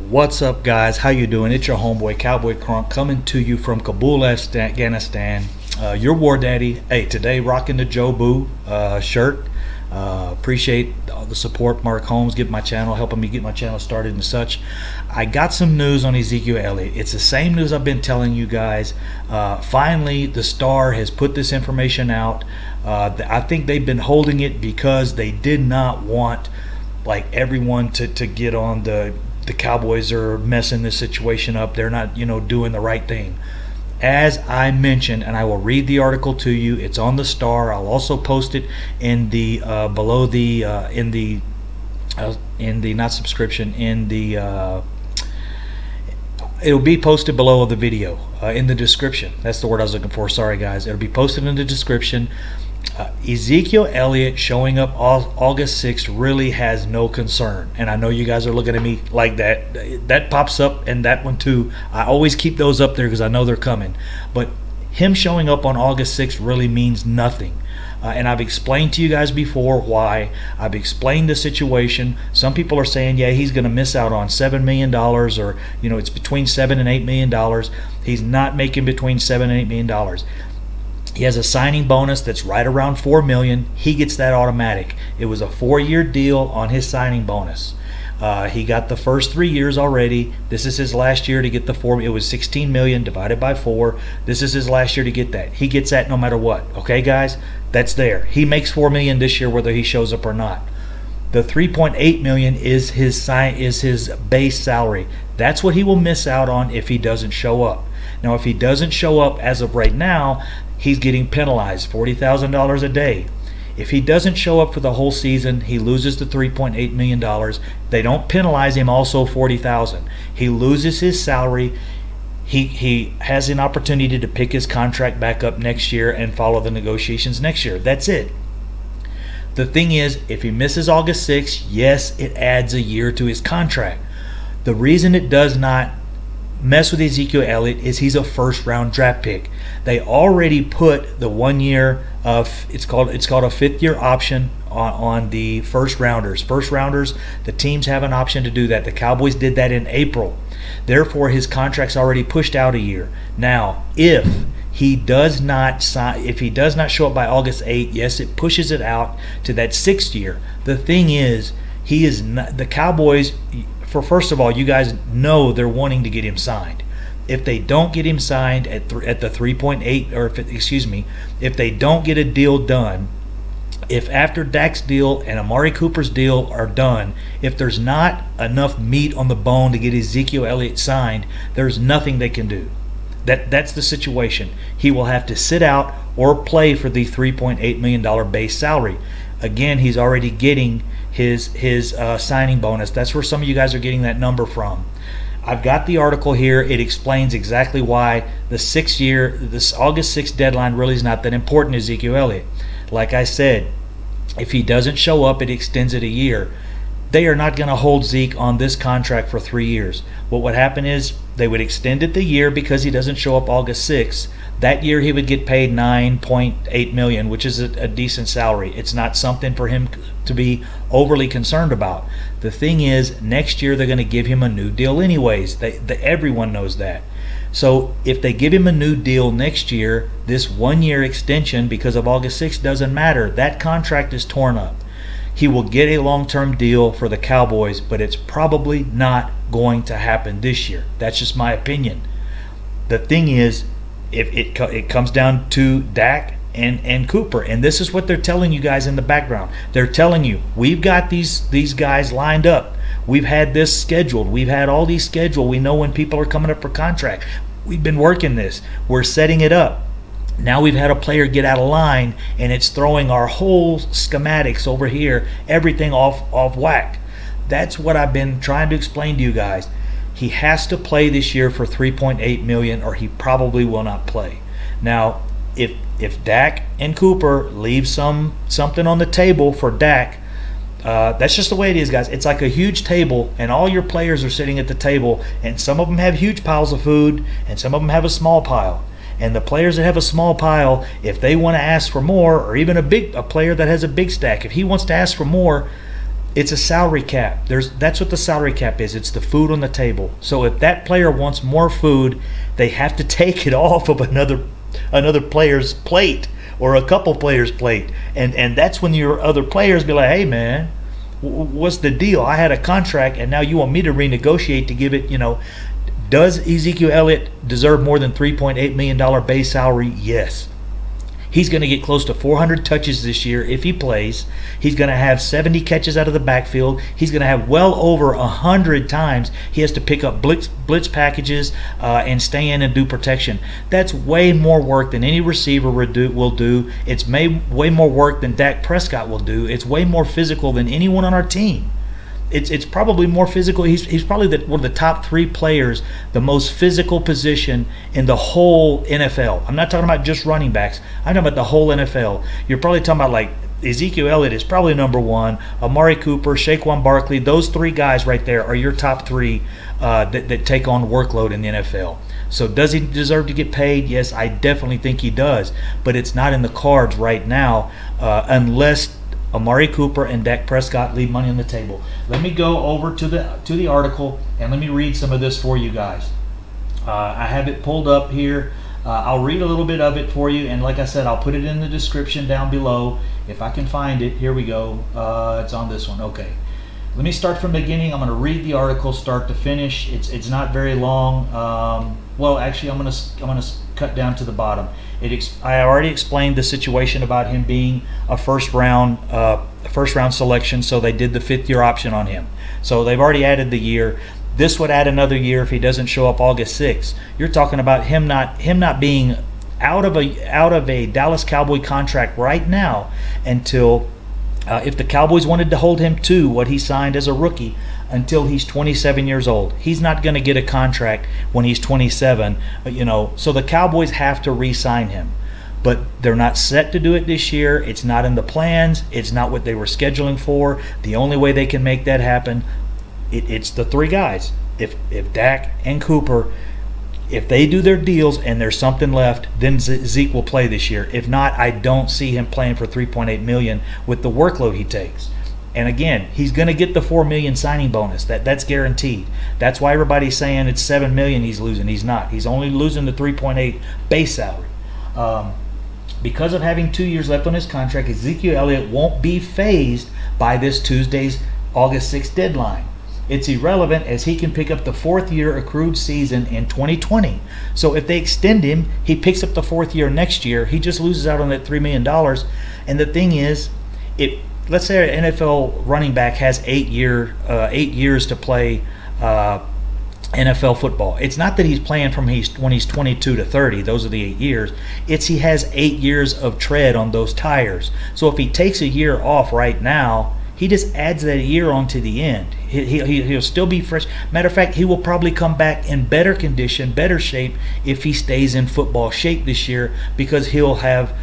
What's up, guys? How you doing? It's your homeboy Cowboy Crunk coming to you from Kabul, Afghanistan. Your war daddy. Hey, today rocking the Joe Boo shirt. Appreciate all the support. Mark Holmes give my channel, helping me get my channel started and such. I got some news on Ezekiet Elliott. It's the same news I've been telling you guys. Finally, the Star has put this information out. I think they've been holding it because they did not want like everyone to get on the Cowboys are messing this situation up. They're not, doing the right thing. As I mentioned, and I will read the article to you. It's on the Star. I'll also post it in the below the in the not subscription in the it'll be posted below the video in the description. That's the word I was looking for. Sorry, guys. It'll be posted in the description. Ezekiet Elliott showing up August 6th really has no concern, and I know you guys are looking at me like that pops up, and that one too. I always keep those up there because I know they're coming, but him showing up on August 6th really means nothing. And I've explained to you guys before why. I've explained the situation. Some people are saying, yeah, he's going to miss out on $7 million, or it's between $7 and $8 million. He's not making between $7 and $8 million. He has a signing bonus that's right around $4 million. He gets that automatic. It was a 4-year deal on his signing bonus. He got the first 3 years already. This is his last year to get the $4. It was $16 million divided by 4. This is his last year to get that. He gets that no matter what. Okay, guys, that's there. He makes $4 million this year whether he shows up or not. The $3.8 million is his base salary. That's what he will miss out on if he doesn't show up. Now, if he doesn't show up as of right now, he's getting penalized $40,000 a day. If he doesn't show up for the whole season, he loses the $3.8 million. They don't penalize him also $40,000. He loses his salary. He has an opportunity to pick his contract back up next year and follow the negotiations next year. That's it. The thing is, if he misses August 6th, yes, it adds a year to his contract. The reason it does not mess with Ezekiet Elliott is he's a first-round draft pick. They already put the 1 year of it's called a 5th-year option on the first rounders. First rounders, the teams have an option to do that. The Cowboys did that in April. Therefore, his contract's already pushed out a year. Now, if he does not show up by August 8th, yes, it pushes it out to that 6th year. The thing is, he is not, the Cowboys. First of all, you guys know they're wanting to get him signed. If they don't get him signed at the 3.8, or if they don't get a deal done, if after Dak's deal and Amari Cooper's deal are done, if there's not enough meat on the bone to get Ezekiet Elliott signed, there's nothing they can do. That's the situation. He will have to sit out or play for the $3.8 million base salary. Again, he's already getting his signing bonus. That's where some of you guys are getting that number from. I've got the article here. It explains exactly why this August 6th deadline really is not that important to Ezekiet Elliott. Like I said, if he doesn't show up, it extends it a year. They are not going to hold Zeke on this contract for 3 years. What would happen is they would extend it the year because he doesn't show up August 6th. That year he would get paid $9.8 million, which is a decent salary. It's not something for him to be overly concerned about. The thing is, next year they're going to give him a new deal anyways. Everyone knows that. So if they give him a new deal next year, this 1 year extension because of August 6th doesn't matter. That contract is torn up. He will get a long-term deal for the Cowboys, but it's probably not going to happen this year. That's just my opinion. The thing is, if it comes down to Dak and Cooper, and this is what they're telling you guys in the background. They're telling you, we've got these guys lined up. We've had this scheduled. We've had all these scheduled. We know when people are coming up for contract. We've been working this. We're setting it up. Now we've had a player get out of line, and it's throwing our whole schematics over here, everything off whack. That's what I've been trying to explain to you guys. He has to play this year for $3.8 million, or he probably will not play. Now, if Dak and Cooper leave something on the table for Dak, that's just the way it is, guys. It's like a huge table, and all your players are sitting at the table, and some of them have huge piles of food, and some of them have a small pile. And the players that have a small pile, if they want to ask for more, or even a player that has a big stack, if he wants to ask for more, It's a salary cap. That's what the salary cap is. It's the food on the table. So if that player wants more food, they have to take it off of another player's plate or a couple players' plate. And that's when your other players be like, hey, man, what's the deal? I had a contract, and now you want me to renegotiate to give it, Does Ezekiel Elliott deserve more than $3.8 million base salary? Yes. He's going to get close to 400 touches this year if he plays. He's going to have 70 catches out of the backfield. He's going to have well over 100 times he has to pick up blitz packages and stay in and do protection. That's way more work than any receiver will do. It's way more work than Dak Prescott will do. It's way more physical than anyone on our team. It's probably more physical. He's probably one of the top 3 players, the most physical position in the whole NFL. I'm not talking about just running backs. I'm talking about the whole NFL. You're probably talking about like Ezekiel Elliott is probably number 1. Amari Cooper, Saquon Barkley, those 3 guys right there are your top 3 that take on workload in the NFL. So does he deserve to get paid? Yes, I definitely think he does. But it's not in the cards right now unless Amari Cooper and Dak Prescott leave money on the table. Let me go over to the article and let me read some of this for you guys. I have it pulled up here. I'll read a little bit of it for you, and like I said, I'll put it in the description down below if I can find it. Here we go. It's on this one. Okay. Let me start from the beginning. I'm going to read the article start to finish. It's not very long. Well, actually, I'm going to cut down to the bottom. I already explained the situation about him being a first round selection, so they did the 5th-year option on him. So they've already added the year. This would add another year if he doesn't show up August 6th. You're talking about him not being out of a Dallas Cowboy contract right now until if the Cowboys wanted to hold him to what he signed as a rookie until he's 27 years old. He's not going to get a contract when he's 27, so the Cowboys have to re-sign him. But they're not set to do it this year. It's not in the plans. It's not what they were scheduling for. The only way they can make that happen, it's the 3 guys. If Dak and Cooper, if they do their deals and there's something left, then Zeke will play this year. If not, I don't see him playing for $3.8 million with the workload he takes. And again, he's going to get the $4 million signing bonus. That's guaranteed. That's why everybody's saying it's $7 million he's losing. He's not. He's only losing the $3.8 base salary. Because of having 2 years left on his contract, Ezekiel Elliott won't be phased by this Tuesday's August 6th deadline. It's irrelevant as he can pick up the 4th year accrued season in 2020. So if they extend him, he picks up the 4th year next year. He just loses out on that $3 million. And the thing is, let's say an NFL running back has 8 years to play NFL football. It's not that he's playing from when he's 22 to 30. Those are the 8 years. It's he has 8 years of tread on those tires. So if he takes a year off right now, he just adds that year on to the end. He'll still be fresh. Matter of fact, he will probably come back in better condition, better shape if he stays in football shape this year, because he'll have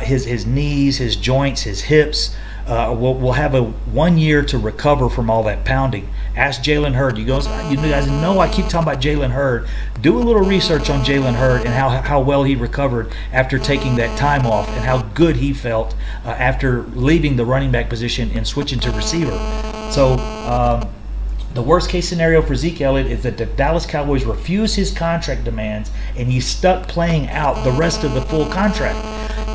his knees, his joints, his hips will have a 1 year to recover from all that pounding. Ask Jalen Hurd. You guys know I keep talking about Jalen Hurd. Do a little research on Jalen Hurd and how well he recovered after taking that time off, and how good he felt after leaving the running back position and switching to receiver. So the worst case scenario for Zeke Elliott is that the Dallas Cowboys refuse his contract demands and he's stuck playing out the rest of the full contract.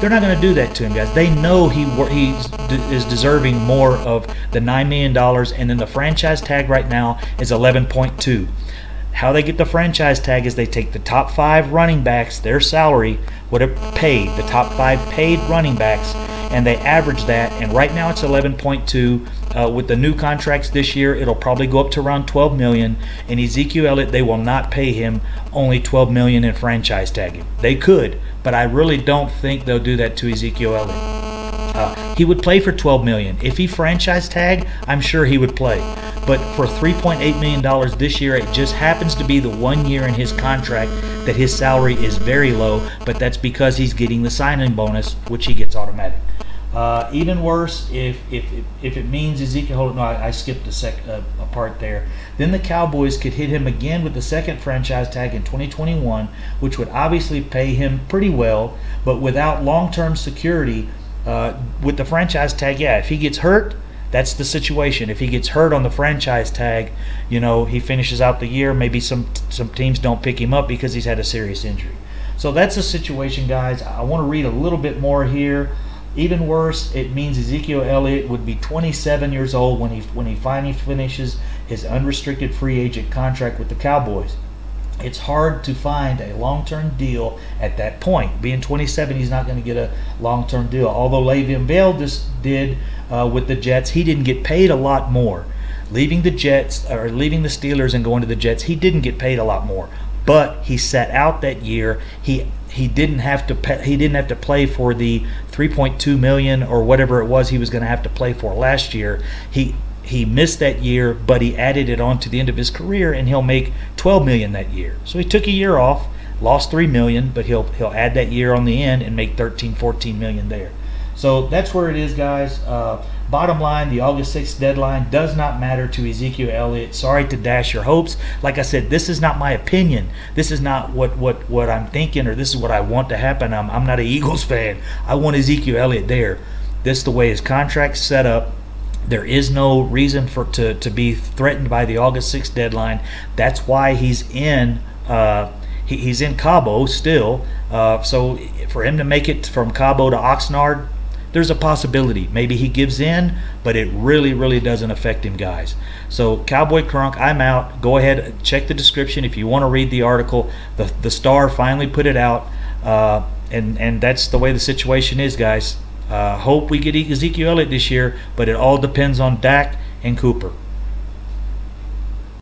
They're not going to do that to him, guys. They know he is deserving more of the $9 million, and then the franchise tag right now is 11.2. How they get the franchise tag is they take the top 5 running backs, their salary, what it paid, the top 5 paid running backs, and they average that, and right now it's 11.2. With the new contracts this year, it'll probably go up to around $12 million. And Ezekiel Elliott, they will not pay him only $12 million in franchise tagging. They could, but I really don't think they'll do that to Ezekiel Elliott. He would play for $12 million. If he franchise tag, I'm sure he would play. But for $3.8 million this year, it just happens to be the 1 year in his contract that his salary is very low, but that's because he's getting the signing bonus, which he gets automatic. Even worse, if it means Ezekiel, no, I skipped a part there. Then the Cowboys could hit him again with the second franchise tag in 2021, which would obviously pay him pretty well, but without long-term security. With the franchise tag, yeah, if he gets hurt, That's the situation. If he gets hurt on the franchise tag, you know, he finishes out the year. Maybe some teams don't pick him up because he's had a serious injury. So that's the situation, guys. I want to read a little bit more here. Even worse, it means Ezekiel Elliott would be 27 years old when he finally finishes his unrestricted free agent contract with the Cowboys. It's hard to find a long-term deal at that point. Being 27, he's not going to get a long-term deal. Although Le'Veon Bell just did with the Jets, he didn't get paid a lot more. Leaving the Jets or leaving the Steelers and going to the Jets, he didn't get paid a lot more. But he sat out that year. He didn't have to play for the $3.2 million or whatever it was he was going to have to play for last year. He missed that year, but he added it on to the end of his career, and he'll make $12 million that year. So he took a year off, lost $3 million, but he'll add that year on the end and make $13-14 million there. So that's where it is, guys. Bottom line, the August 6th deadline does not matter to Ezekiel Elliott. Sorry to dash your hopes. Like I said, this is not my opinion. This is not what I'm thinking, or this is what I want to happen. I'm not an Eagles fan. I want Ezekiel Elliott there. This is the way his contract's set up. There is no reason to be threatened by the August 6th deadline. That's why he's in Cabo still. So for him to make it from Cabo to Oxnard, there's a possibility. Maybe he gives in, but it really, really doesn't affect him, guys. So Cowboy Crunk, I'm out. Go ahead, check the description if you want to read the article. The Star finally put it out, and that's the way the situation is, guys. Hope we get Ezekiel Elliott this year, but it all depends on Dak and Cooper.